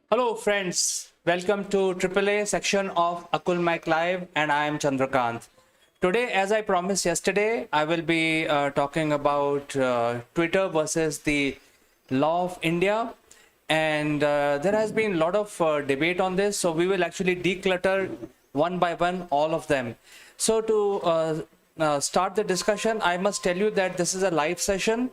Hello friends, welcome to AAA section of Akulmach Live and I am Chandrakant. Today, as I promised yesterday, I will be talking about Twitter versus the law of India, and there has been a lot of debate on this, so we will actually declutter one by one all of them. So to start the discussion, I must tell you that this is a live session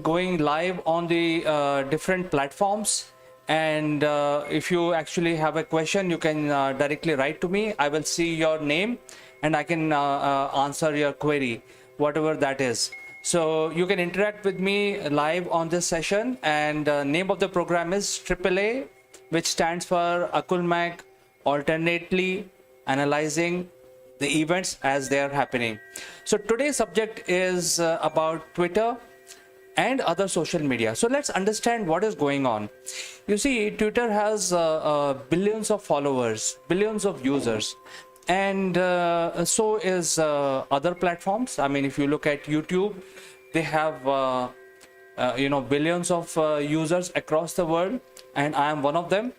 going live on the different platforms, and if you actually have a question, you can directly write to me. I will see your name and I can answer your query, whatever that is. So you can interact with me live on this session, and name of the program is AAA, which stands for Akulmach Alternately Analyzing the Events as they are happening. So today's subject is about Twitter and other social media. So let's understand what is going on. You see, Twitter has billions of followers, billions of users, and so is other platforms. I mean, if you look at YouTube, they have billions of users across the world, and I am one of them.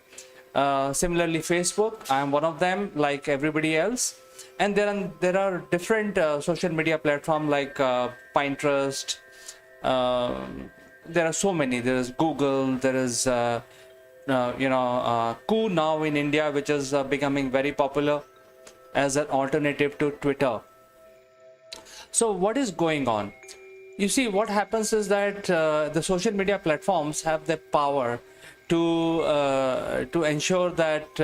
Similarly, Facebook, I am one of them, like everybody else. And there are different social media platforms like Pinterest. There are so many. There is Google, there is Koo now in India, which is becoming very popular as an alternative to Twitter. So what is going on? You see, what happens is that the social media platforms have the power to ensure that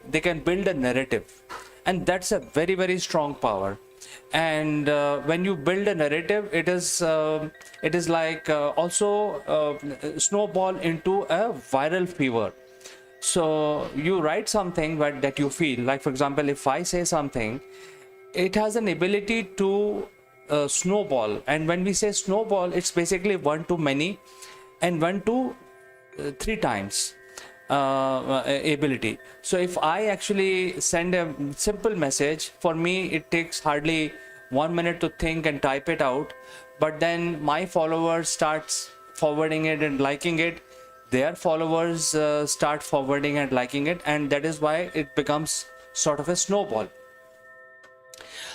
they can build a narrative, and that's a very, very strong power. And when you build a narrative, it is like also snowball into a viral fever. So you write something that you feel like, for example, if I say something, it has an ability to snowball. And when we say snowball, it's basically one to many and one to three times ability. So if I actually send a simple message, for me it takes hardly 1 minute to think and type it out, but then my followers starts forwarding it and liking it, their followers start forwarding and liking it, and that is why it becomes sort of a snowball.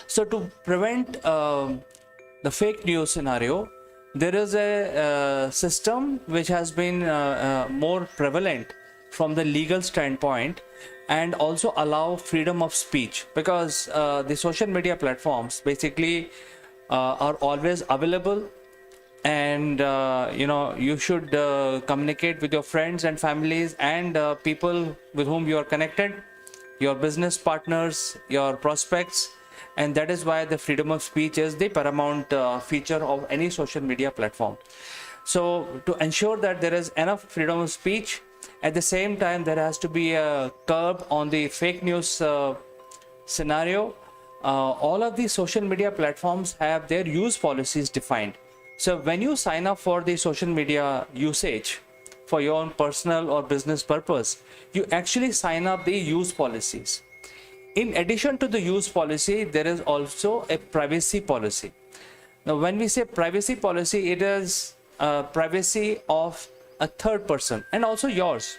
So to prevent the fake news scenario, there is a system which has been more prevalent from the legal standpoint, and also allow freedom of speech, because the social media platforms basically are always available, and you should communicate with your friends and families and people with whom you are connected, your business partners, your prospects, and that is why the freedom of speech is the paramount feature of any social media platform. So to ensure that there is enough freedom of speech, at the same time there has to be a curb on the fake news scenario. All of these social media platforms have their use policies defined. So when you sign up for the social media usage for your own personal or business purpose, you actually sign up the use policies. In addition to the use policy, there is also a privacy policy. Now, when we say privacy policy, it is privacy of a third person and also yours.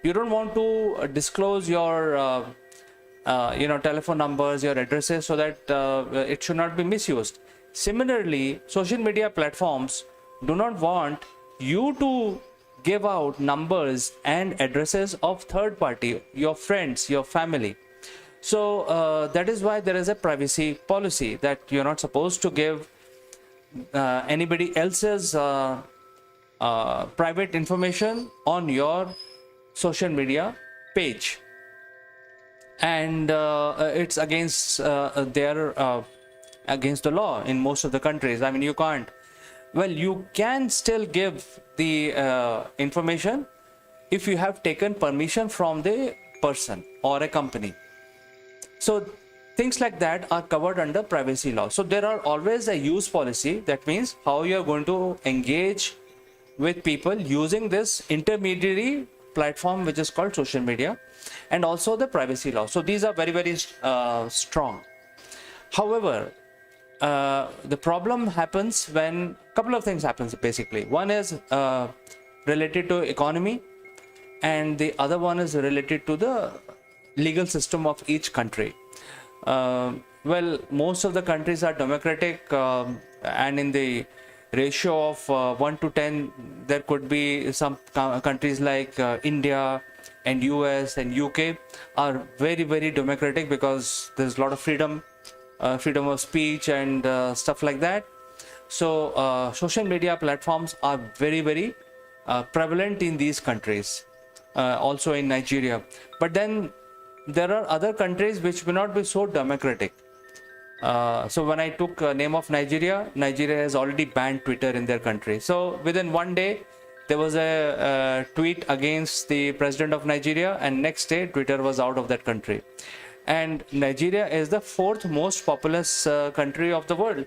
You don't want to disclose your telephone numbers, your addresses, so that it should not be misused. Similarly, social media platforms do not want you to give out numbers and addresses of third party, your friends, your family. So that is why there is a privacy policy, that you're not supposed to give anybody else's private information on your social media page. And it's against against the law in most of the countries. I mean, you can't. Well, you can still give the information if you have taken permission from the person or a company. So things like that are covered under privacy law. So there are always a use policy. That means how you are going to engage with people using this intermediary platform, which is called social media, and also the privacy law. So these are very, very strong. However, the problem happens when a couple of things happens basically. One is related to economy, and the other one is related to the legal system of each country. Well, most of the countries are democratic, and in the ratio of 1 to 10, there could be some countries like India and US and UK are very, very democratic because there's a lot of freedom, freedom of speech and stuff like that. So social media platforms are very, very prevalent in these countries, also in Nigeria. But then there are other countries which may not be so democratic. So when I took name of Nigeria, Nigeria has already banned Twitter in their country. So within one day, there was a tweet against the president of Nigeria, and next day Twitter was out of that country. And Nigeria is the fourth most populous country of the world.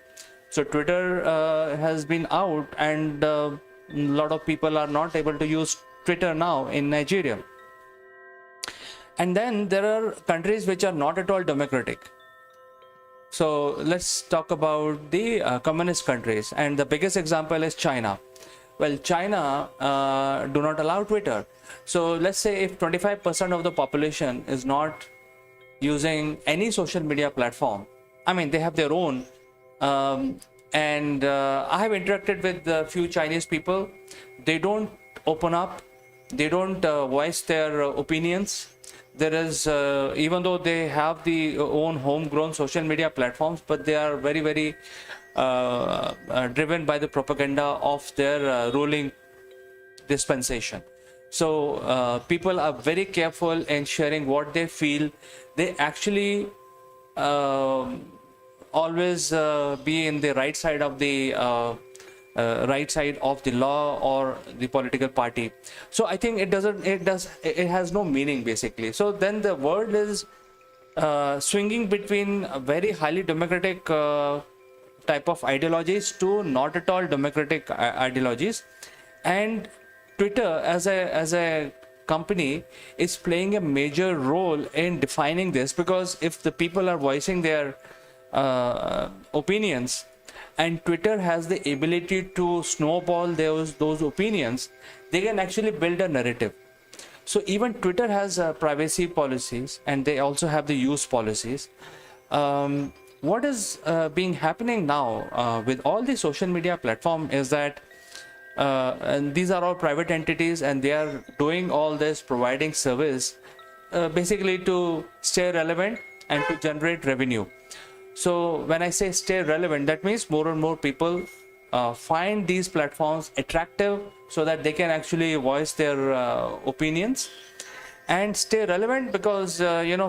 So Twitter has been out, and a lot of people are not able to use Twitter now in Nigeria. And then there are countries which are not at all democratic. So let's talk about the communist countries, and the biggest example is China. Well, China do not allow Twitter. So let's say if 25% of the population is not using any social media platform, I mean, they have their own. And I have interacted with a few Chinese people. They don't open up. They don't voice their opinions. There is, even though they have the own homegrown social media platforms, but they are very, very driven by the propaganda of their ruling dispensation. So people are very careful in sharing what they feel. They actually always be in the right side of the law or the political party. So I think it has no meaning basically. So then the world is swinging between a very highly democratic type of ideologies to not at all democratic ideologies, and Twitter as a company is playing a major role in defining this, because if the people are voicing their opinions, and Twitter has the ability to snowball those opinions, they can actually build a narrative. So even Twitter has privacy policies, and they also have the use policies. What is being happening now with all the social media platform is that and these are all private entities, and they are doing all this, providing service basically to stay relevant and to generate revenue. So when I say stay relevant, that means more and more people find these platforms attractive so that they can actually voice their opinions and stay relevant, because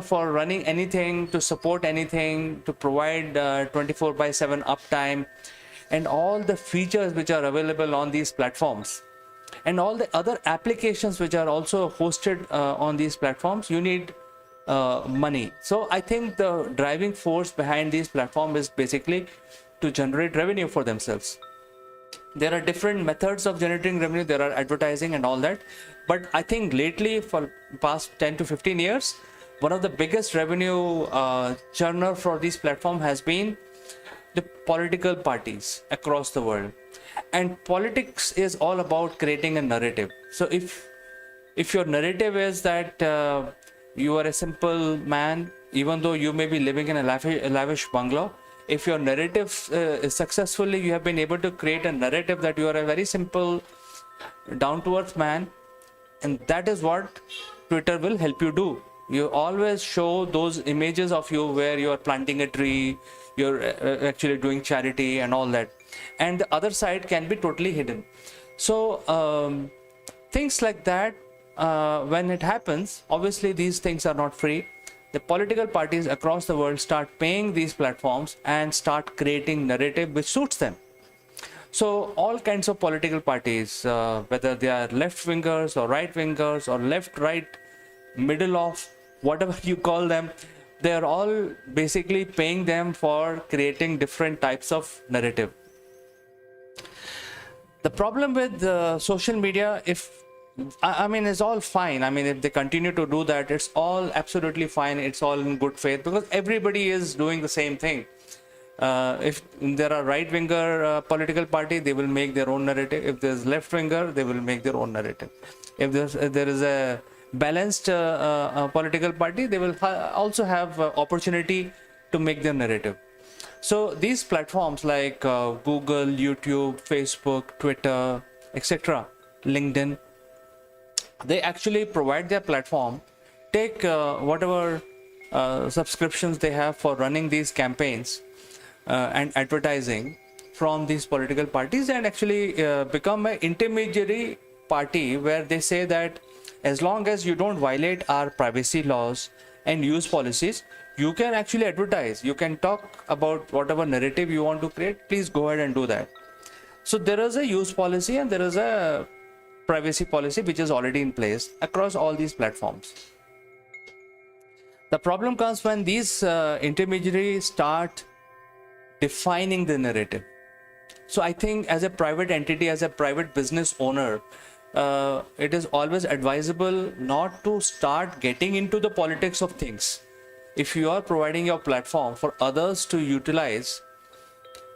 for running anything, to support anything, to provide 24/7 uptime and all the features which are available on these platforms and all the other applications which are also hosted on these platforms, you need money. So I think the driving force behind these platforms is basically to generate revenue for themselves. There are different methods of generating revenue. There are advertising and all that. But I think lately, for past 10 to 15 years, one of the biggest revenue churner for these platforms has been the political parties across the world. And politics is all about creating a narrative. So if your narrative is that you are a simple man, even though you may be living in a lavish bungalow, if your narrative is successfully, you have been able to create a narrative that you are a very simple, down-to-earth man, and that is what Twitter will help you do. You always show those images of you where you are planting a tree, you're actually doing charity and all that, and the other side can be totally hidden. So things like that, when it happens, obviously these things are not free. The political parties across the world start paying these platforms and start creating narrative which suits them. So all kinds of political parties, whether they are left-wingers or right-wingers or left-right, middle of, whatever you call them, they are all basically paying them for creating different types of narrative. The problem with social media, I mean, it's all fine. I mean, if they continue to do that, it's all absolutely fine. It's all in good faith, because everybody is doing the same thing. If there are right-winger political party, they will make their own narrative. If there's left-winger, they will make their own narrative. if there is a balanced political party, they will also have opportunity to make their narrative. So these platforms like Google, YouTube, Facebook, Twitter, etc., LinkedIn, they actually provide their platform, take whatever subscriptions they have for running these campaigns and advertising from these political parties, and actually become an intermediary party where they say that as long as you don't violate our privacy laws and use policies, you can actually advertise, you can talk about whatever narrative you want to create, please go ahead and do that. So there is a use policy and there is a privacy policy which is already in place across all these platforms. The problem comes when these intermediaries start defining the narrative. So I think as a private entity, as a private business owner, it is always advisable not to start getting into the politics of things. If you are providing your platform for others to utilize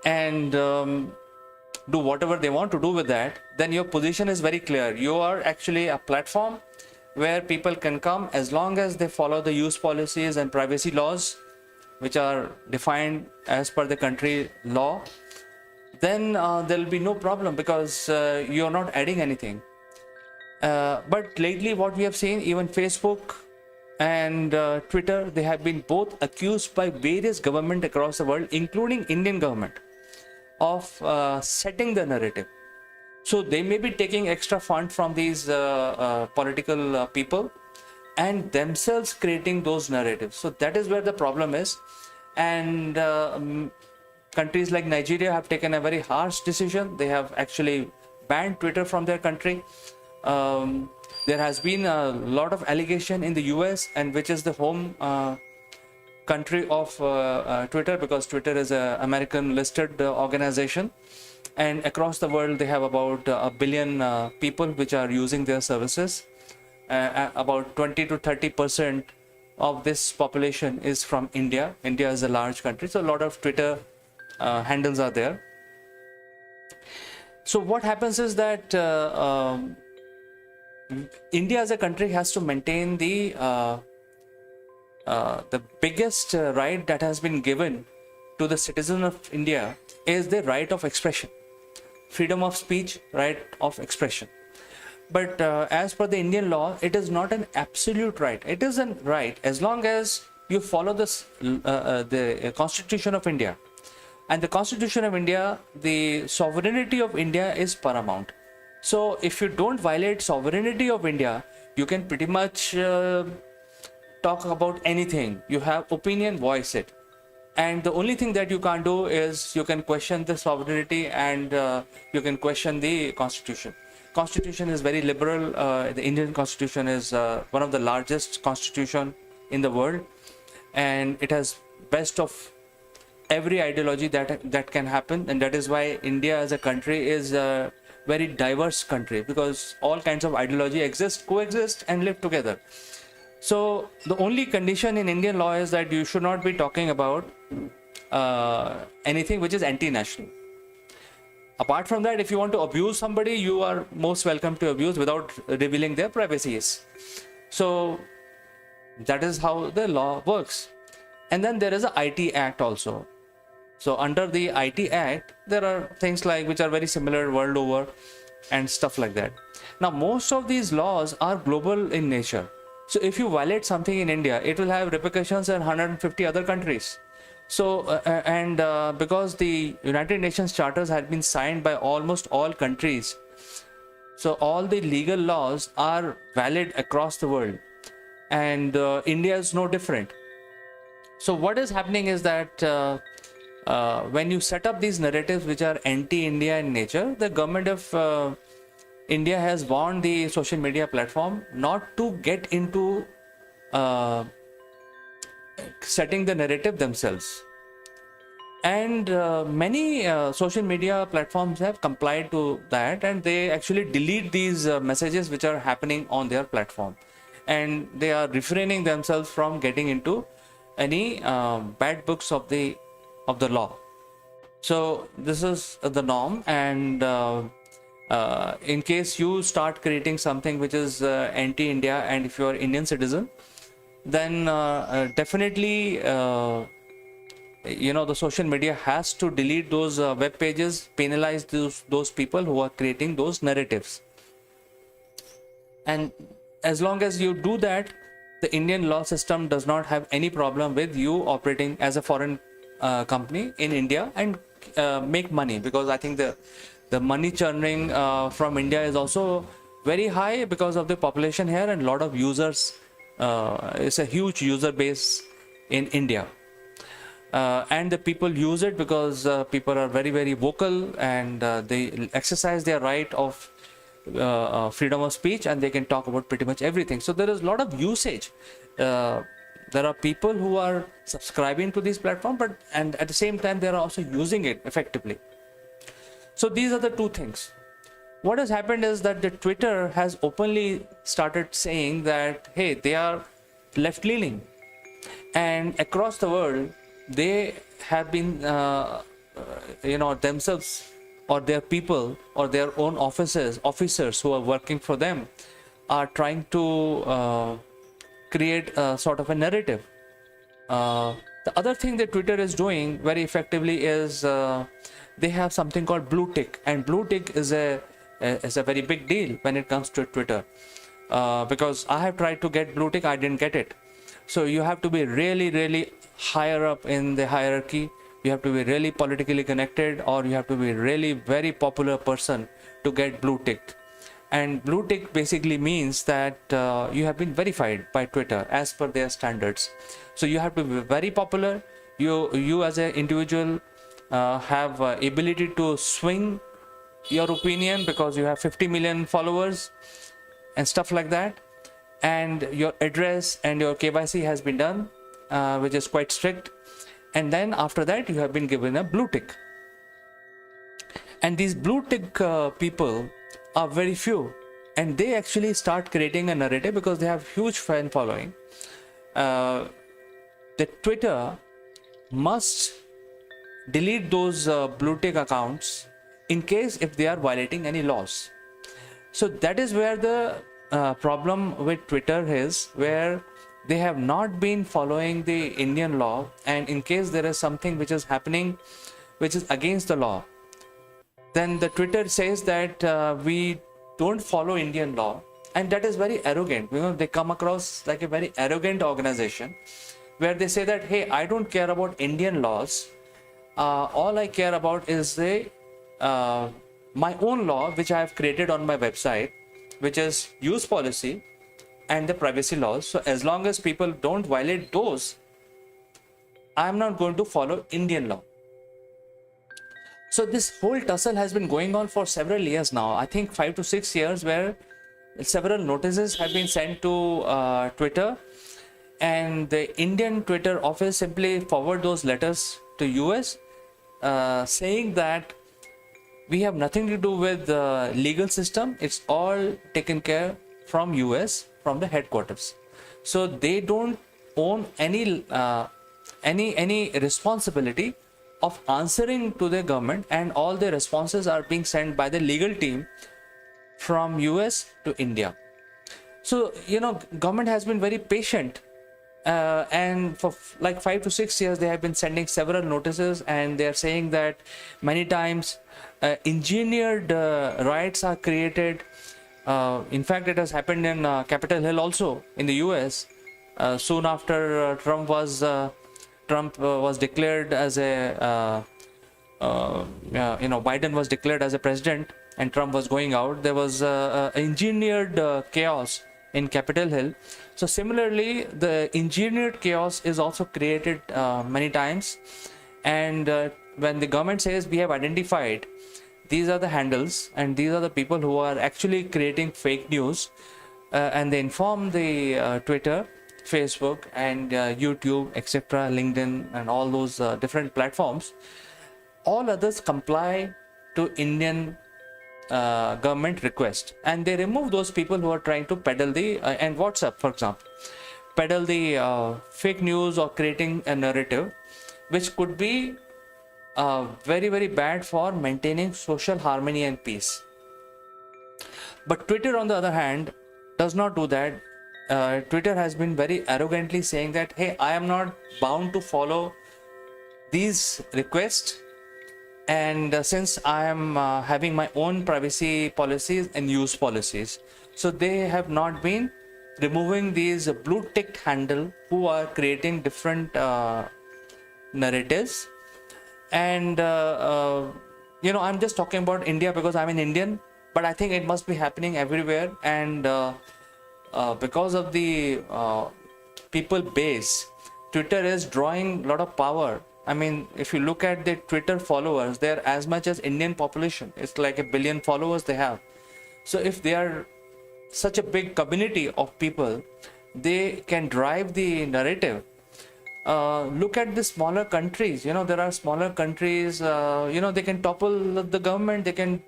and do whatever they want to do with that, then your position is very clear. You are actually a platform where people can come as long as they follow the use policies and privacy laws which are defined as per the country law. Then there will be no problem because you're not adding anything. But lately what we have seen, even Facebook and Twitter, they have been both accused by various governments across the world, including Indian government, of setting the narrative. So they may be taking extra fund from these political people and themselves creating those narratives. So that is where the problem is. And countries like Nigeria have taken a very harsh decision. They have actually banned Twitter from their country. There has been a lot of allegation in the US, and which is the home country of Twitter, because Twitter is an American listed organization, and across the world they have about a billion people which are using their services. About 20 to 30% of this population is from India. India is a large country, so a lot of Twitter handles are there. So what happens is that India as a country has to maintain the biggest right that has been given to the citizen of India is the right of expression, freedom of speech, right of expression. But as per the Indian law, it is not an absolute right. It is a right as long as you follow this the Constitution of India. And the Constitution of India, the sovereignty of India is paramount. So if you don't violate sovereignty of India, you can pretty much talk about anything. You have opinion, voice it. And the only thing that you can't do is you can question the sovereignty and you can question the Constitution. Constitution is very liberal. The Indian Constitution is one of the largest constitution in the world, and it has best of every ideology that can happen. And that is why India as a country is a very diverse country, because all kinds of ideology exist, coexist and live together. So the only condition in Indian law is that you should not be talking about anything which is anti-national. Apart from that, if you want to abuse somebody, you are most welcome to abuse without revealing their privacies. So that is how the law works. And then there is a IT Act also. So under the IT Act, there are things like which are very similar world over and stuff like that. Now, most of these laws are global in nature. So if you violate something in India, it will have repercussions in 150 other countries. So, because the United Nations charters had been signed by almost all countries, so all the legal laws are valid across the world, and India is no different. So what is happening is that when you set up these narratives which are anti-India in nature, the government of India has warned the social media platform not to get into setting the narrative themselves. And many social media platforms have complied to that, and they actually delete these messages which are happening on their platform, and they are refraining themselves from getting into any bad books of the law. So this is the norm, and In case you start creating something which is anti-India, and if you are Indian citizen, then definitely the social media has to delete those web pages, penalize those people who are creating those narratives. And as long as you do that, the Indian law system does not have any problem with you operating as a foreign company in India and make money, because I think the money churning from India is also very high because of the population here and a lot of users. It's a huge user base in India. And the people use it because people are very, very vocal, and they exercise their right of freedom of speech, and they can talk about pretty much everything. So there is a lot of usage. There are people who are subscribing to this platform, and at the same time they are also using it effectively. So these are the two things. What has happened is that the Twitter has openly started saying that, hey, they are left-leaning, and across the world they have been themselves or their people or their own officers who are working for them are trying to create a sort of a narrative. The other thing that Twitter is doing very effectively is they have something called blue tick, and blue tick is a very big deal when it comes to Twitter, because I have tried to get blue tick, I didn't get it. So you have to be really, really higher up in the hierarchy. You have to be really politically connected, or you have to be really very popular person to get blue tick. And blue tick basically means that you have been verified by Twitter as per their standards. So you have to be very popular. You as an individual have ability to swing your opinion because you have 50 million followers and stuff like that. And your address and your KYC has been done, which is quite strict. And then after that, you have been given a blue tick. And these blue tick people are very few, and they actually start creating a narrative because they have huge fan following. The Twitter must delete those blue tick accounts in case if they are violating any laws. So that is where the problem with Twitter is, where they have not been following the Indian law, and in case there is something which is happening which is against the law, then the Twitter says that we don't follow Indian law, and that is very arrogant. They come across like a very arrogant organization where they say that, hey, I don't care about Indian laws, all I care about is the my own law which I have created on my website, which is use policy and the privacy laws. So as long as people don't violate those, I'm not going to follow Indian law. So this whole tussle has been going on for several years now. I think 5 to 6 years, where several notices have been sent to Twitter, and the Indian Twitter office simply forward those letters to US saying that we have nothing to do with the legal system. It's all taken care from US, from the headquarters. So they don't own any responsibility of answering to the government, and all the responses are being sent by the legal team from US to India. So government has been very patient, and for like 5 to 6 years they have been sending several notices, and they are saying that many times engineered riots are created. In fact, it has happened in Capitol Hill also in the US. Soon after Trump was declared as a Biden was declared as a president and Trump was going out, there was engineered chaos in Capitol Hill. So similarly, the engineered chaos is also created many times, and when the government says we have identified these are the handles and these are the people who are actually creating fake news, and they inform the Twitter, Facebook and YouTube, etc., LinkedIn and all those different platforms, all others comply to Indian government request, and they remove those people who are trying to peddle the and WhatsApp, for example, peddle the fake news or creating a narrative which could be very, very bad for maintaining social harmony and peace. But Twitter, on the other hand, does not do that. Twitter has been very arrogantly saying that, hey, I am not bound to follow these requests, and since I am having my own privacy policies and use policies, so they have not been removing these blue tick handle who are creating different narratives. And I'm just talking about India because I'm an Indian, but I think it must be happening everywhere. And because of the people base, Twitter is drawing a lot of power. I mean, if you look at the Twitter followers, they're as much as Indian population. It's like 1 billion followers they have. So if they are such a big community of people, they can drive the narrative. Look at the smaller countries. There are smaller countries, they can topple the government, they can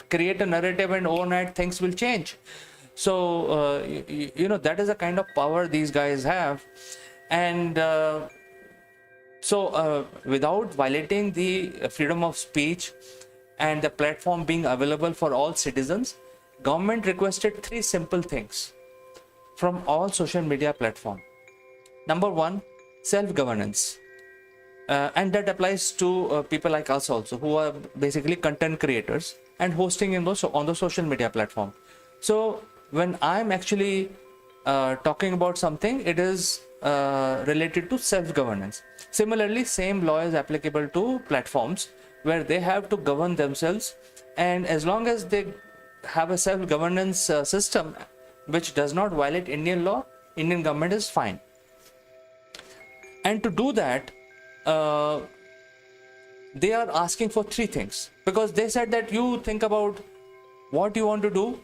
create a narrative, and overnight things will change. So, that is the kind of power these guys have. And without violating the freedom of speech and the platform being available for all citizens, government requested 3 simple things from all social media platforms. Number 1, self-governance. And that applies to people like us also, who are basically content creators and hosting on the social media platform. So when I'm actually talking about something, it is related to self-governance. Similarly, same law is applicable to platforms where they have to govern themselves, and as long as they have a self-governance system which does not violate Indian law, Indian government is fine. And to do that, they are asking for 3 things, because they said that you think about what you want to do,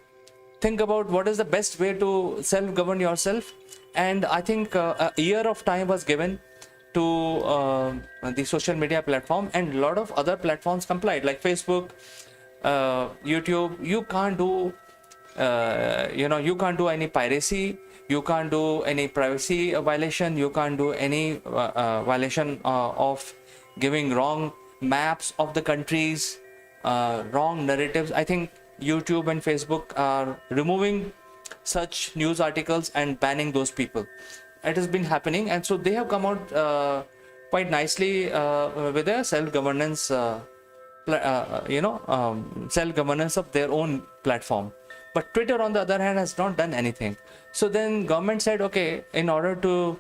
think about what is the best way to self-govern yourself. And I think a year of time was given to the social media platform, and a lot of other platforms complied, like Facebook, YouTube. You can't do you can't do any piracy, you can't do any privacy violation, you can't do any violation of giving wrong maps of the countries, wrong narratives. I think YouTube and Facebook are removing such news articles and banning those people. It has been happening, and so they have come out quite nicely with a self-governance self-governance of their own platform. But Twitter, on the other hand, has not done anything. So then government said, okay, in order to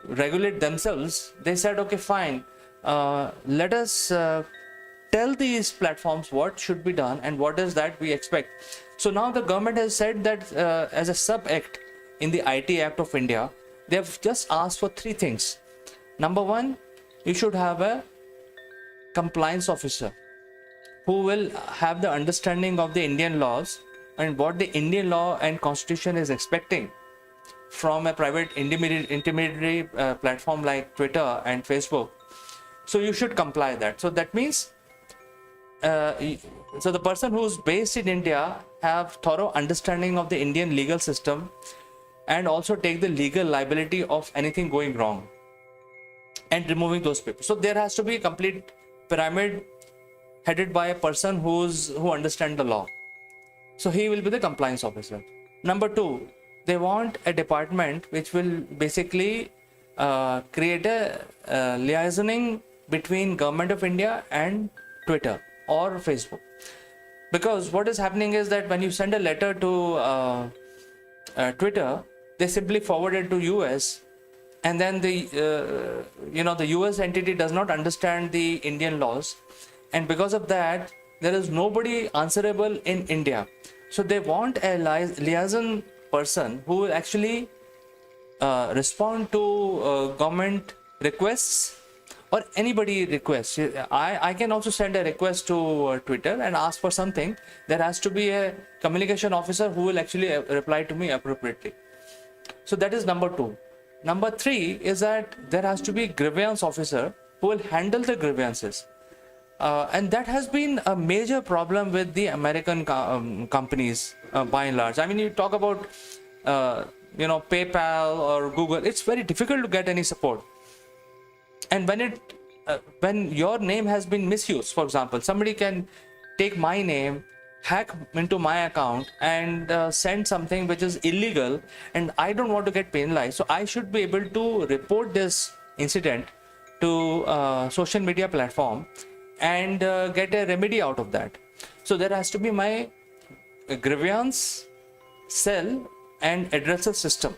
regulate themselves, they said, okay, fine, let us tell these platforms what should be done and what is that we expect. So now the government has said that as a sub-act in the IT Act of India, they have just asked for 3 things. Number 1, you should have a compliance officer who will have the understanding of the Indian laws and what the Indian law and constitution is expecting from a private intermediary platform like Twitter and Facebook. So you should comply that. So that means so the person who's based in India have thorough understanding of the Indian legal system and also take the legal liability of anything going wrong and removing those people. So there has to be a complete pyramid headed by a person who understands the law. So he will be the compliance officer. Number 2, they want a department which will basically create a liaisoning between Government of India and Twitter or Facebook. Because what is happening is that when you send a letter to Twitter, they simply forward it to US, and then the US entity does not understand the Indian laws, and because of that there is nobody answerable in India. So they want a liaison person who will actually respond to government requests or anybody requests. I can also send a request to Twitter and ask for something. There has to be a communication officer who will actually reply to me appropriately. So that is number 2. Number 3 is that there has to be a grievance officer who will handle the grievances. And that has been a major problem with the American companies by and large. I mean, you talk about PayPal or Google, it's very difficult to get any support. And when your name has been misused, for example, somebody can take my name hack into my account and send something which is illegal, and I don't want to get penalized, so I should be able to report this incident to social media platform and get a remedy out of that. So there has to be my grievance cell and addressal system.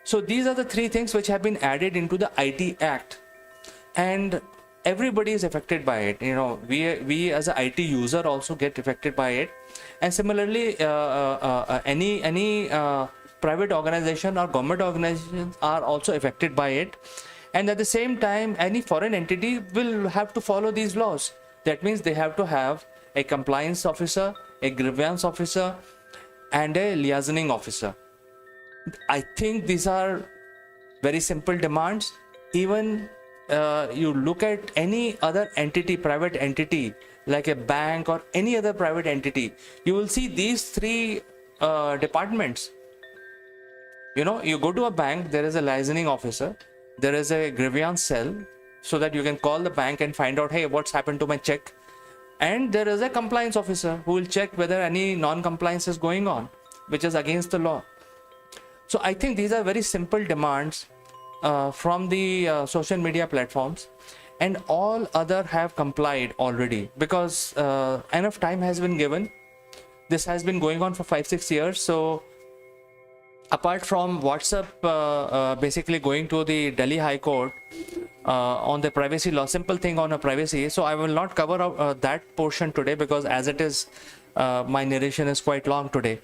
So these are the three things which have been added into the IT Act, and everybody is affected by it. You know, we as a IT user also get affected by it, and similarly any private organization or government organizations are also affected by it. And at the same time, any foreign entity will have to follow these laws. That means they have to have a compliance officer, a grievance officer, and a liaisoning officer. I think these are very simple demands. Even you look at any other entity, private entity, like a bank or any other private entity, you will see these three departments. You know, you go to a bank, there is a liaisoning officer, there is a grievance cell, so that you can call the bank and find out, hey, what's happened to my check? And there is a compliance officer who will check whether any non-compliance is going on, which is against the law. So I think these are very simple demands from the social media platforms, and all other have complied already, because enough time has been given. This has been going on for 5-6 years. So apart from WhatsApp basically going to the Delhi High Court on the privacy law, simple thing on a privacy, so I will not cover that portion today, because as it is, my narration is quite long today.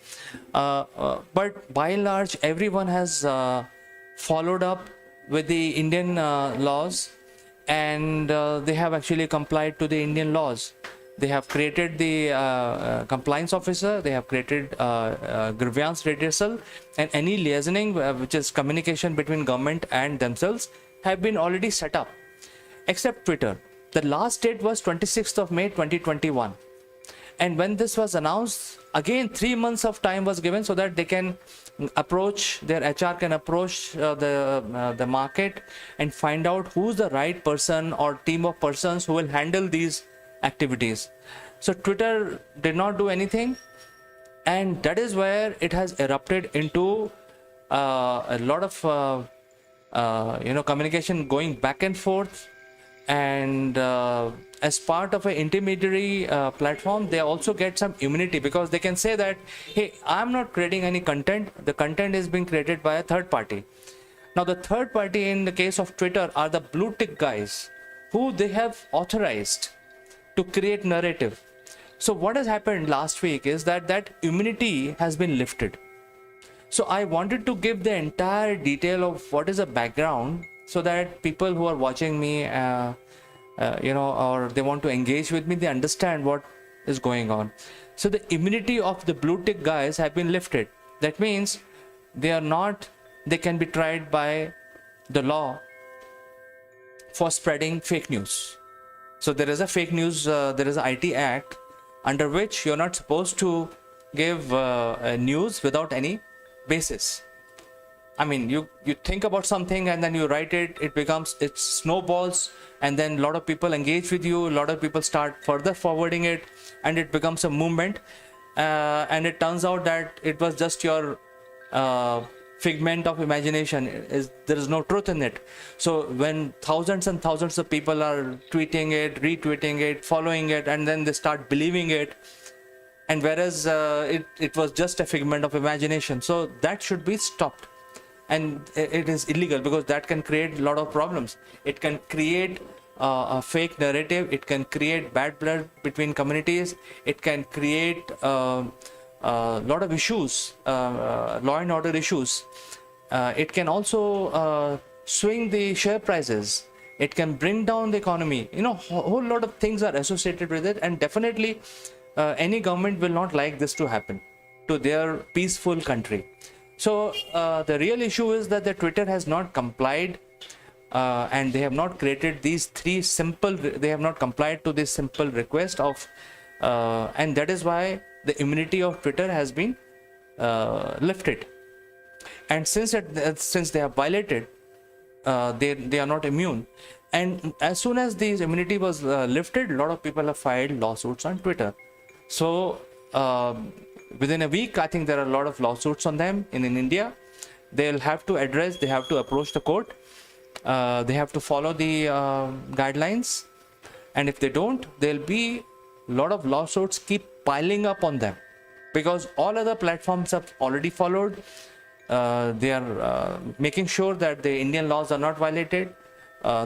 But by and large, everyone has followed up with the Indian laws, and they have actually complied to the Indian laws. They have created the compliance officer, they have created grievance redressal, and any liaisoning, which is communication between government and themselves, have been already set up, except Twitter. The last date was 26th of May 2021. And when this was announced, again 3 months of time was given so that they can approach, their HR can approach the market and find out who's the right person or team of persons who will handle these activities. So Twitter did not do anything, and that is where it has erupted into a lot of communication going back and forth. And as part of an intermediary platform, they also get some immunity, because they can say that, hey, I'm not creating any content, the content is being created by a third party. Now the third party in the case of Twitter are the blue tick guys, who they have authorized to create narrative. So what has happened last week is that immunity has been lifted. So I wanted to give the entire detail of what is the background, so that people who are watching me, or they want to engage with me, they understand what is going on. So the immunity of the blue tick guys have been lifted. That means they can be tried by the law for spreading fake news. So there is a fake news, there is an IT Act under which you're not supposed to give news without any basis. I mean, you think about something and then you write it, it snowballs, and then a lot of people engage with you, a lot of people start further forwarding it, and it becomes a movement, and it turns out that it was just your figment of imagination. There is no truth in it. So when thousands and thousands of people are tweeting it, retweeting it, following it, and then they start believing it, and whereas it was just a figment of imagination, so that should be stopped. And it is illegal, because that can create a lot of problems. It can create a fake narrative, it can create bad blood between communities, it can create a lot of issues, law and order issues. It can also swing the share prices, it can bring down the economy. A whole lot of things are associated with it, and definitely any government will not like this to happen to their peaceful country. So the real issue is that the Twitter has not complied, and they have not created these they have not complied to this simple request of, and that is why the immunity of Twitter has been lifted. And since they have violated, they are not immune. And as soon as this immunity was lifted, a lot of people have filed lawsuits on Twitter. So within a week, I think there are a lot of lawsuits on them in India. They'll have to address, they have to approach the court. They have to follow the guidelines. And if they don't, there'll be a lot of lawsuits keep piling up on them, because all other platforms have already followed. They are making sure that the Indian laws are not violated.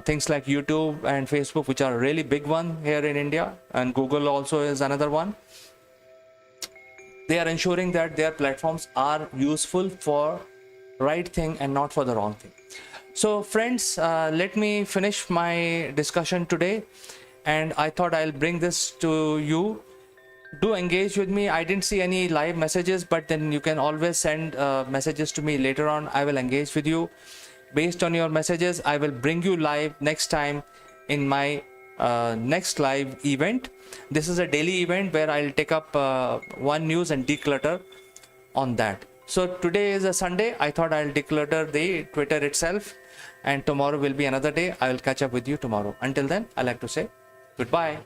Things like YouTube and Facebook, which are a really big one here in India, and Google also is another one. They are ensuring that their platforms are useful for right thing and not for the wrong thing. So friends, let me finish my discussion today, and I thought I'll bring this to you. Do engage with me. I didn't see any live messages, but then you can always send messages to me later on. I will engage with you. Based on your messages, I will bring you live next time in my next live event. This is a daily event where I'll take up one news and declutter on that. So today is a Sunday. I thought I'll declutter the Twitter itself, and tomorrow will be another day. I will catch up with you tomorrow. Until then, I like to say goodbye.